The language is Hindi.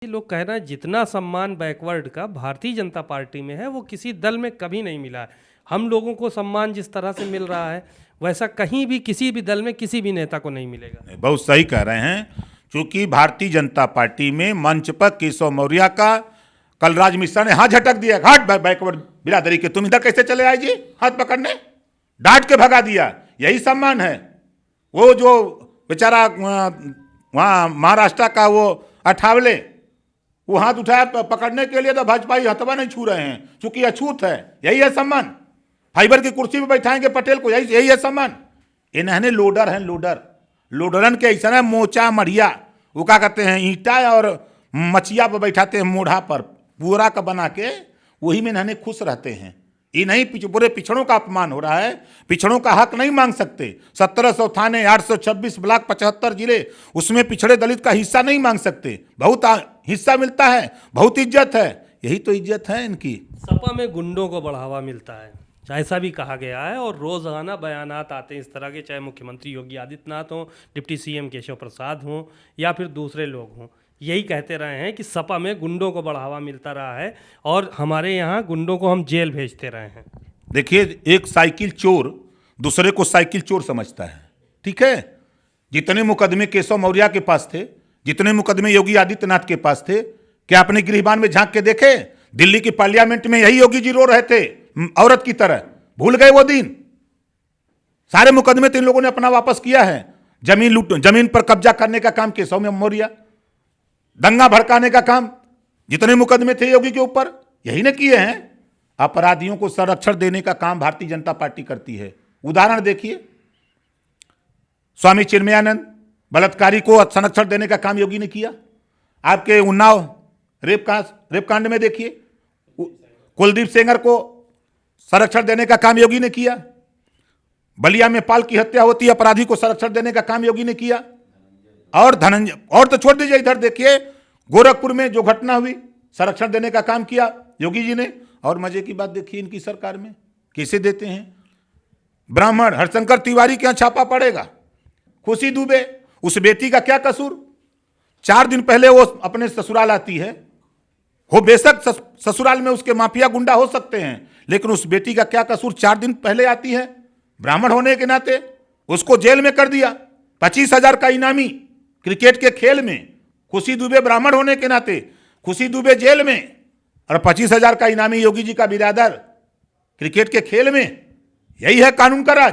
ये लोग कह रहे हैं जितना सम्मान बैकवर्ड का भारतीय जनता पार्टी में है वो किसी दल में कभी नहीं मिला है। हम लोगों को सम्मान जिस तरह से मिल रहा है वैसा कहीं भी किसी भी दल में किसी भी नेता को नहीं मिलेगा। बहुत सही कह रहे हैं, क्योंकि भारतीय जनता पार्टी में मंच पर केशव मौर्य का कलराज मिश्रा ने हाथ झटक दिया, घाट बैकवर्ड बिरादरी के तुम इधर कैसे चले आए जी, हाथ पकड़ने, डांट के भगा दिया। यही सम्मान है। वो जो बेचारा वहाँ महाराष्ट्र का वो अठावले, वो हाथ उठाया पकड़ने के लिए तो भाजपाई हथवा नहीं छू रहे हैं, चूंकि अछूत है। यही है सम्मान। फाइबर की कुर्सी पे बैठाएंगे पटेल को, यही है सम्मान। इन्हें लोडर हैं, लोडरन के ऐसा है मोचा मढ़िया, वो क्या कहते हैं ईंटा और मचिया पर बैठाते हैं मोढ़ा पर पूरा का बना के, वही में इन्हें खुश रहते हैं। ये नहीं पूरे पिछड़ों का अपमान हो रहा है। पिछड़ों का हक नहीं मांग सकते। 1700 थाने, 826 ब्लॉक, 75 जिले, उसमें पिछड़े दलित का हिस्सा नहीं मांग सकते। बहुत हिस्सा मिलता है, बहुत इज्जत है। यही तो इज्जत है इनकी। सपा में गुंडों को बढ़ावा मिलता है, ऐसा भी कहा गया है और रोजाना बयानात आते हैं इस तरह के, चाहे मुख्यमंत्री योगी आदित्यनाथ हों, डिप्टी सीएम केशव प्रसाद हों या फिर दूसरे लोग हों। यही कहते रहे हैं कि सपा में गुंडों को बढ़ावा मिलता रहा है और हमारे यहाँ गुंडों को हम जेल भेजते रहे हैं। देखिए, एक साइकिल चोर दूसरे को साइकिल चोर समझता है, ठीक है। जितने मुकदमे केशव मौर्य के पास थे, जितने मुकदमे योगी आदित्यनाथ के पास थे, क्या अपने गिरबान में झांक के देखे? दिल्ली की पार्लियामेंट में यही योगी जी रो रहे थे औरत की तरह। भूल गए वो दिन? सारे मुकदमे तो इन लोगों ने अपना वापस किया है। जमीन पर कब्जा करने का काम केशव मौर्य, दंगा भड़काने का काम, जितने मुकदमे थे योगी के ऊपर, यही ने किए हैं। अपराधियों को संरक्षण देने का काम भारतीय जनता पार्टी करती है। उदाहरण देखिए, स्वामी चिन्मयानंद बलात्कारी को संरक्षण देने का काम योगी ने किया। आपके उन्नाव रेप कांड में देखिए, कुलदीप सेंगर को संरक्षण देने का काम योगी ने किया। बलिया में पाल की हत्या होती है, अपराधी को संरक्षण देने का काम योगी ने किया। और धनंजय, और तो छोड़ दीजिए, इधर देखिए गोरखपुर में जो घटना हुई, संरक्षण देने का काम किया योगी जी ने। और मजे की बात देखिए इनकी सरकार में कैसे देते हैं। ब्राह्मण हरशंकर तिवारी के यहाँ छापा पड़ेगा। खुशी दुबे, उस बेटी का क्या कसूर? 4 दिन पहले वो अपने ससुराल आती है। हो बेशक ससुराल में उसके माफिया गुंडा हो सकते हैं, लेकिन उस बेटी का क्या कसूर? 4 दिन पहले आती है। ब्राह्मण होने के नाते उसको जेल में कर दिया। 25,000 का इनामी क्रिकेट के खेल में। खुशी दुबे ब्राह्मण होने के नाते खुशी दुबे जेल में, और 25,000 का इनामी योगी जी का बिरादर क्रिकेट के खेल में। यही है कानून का राज।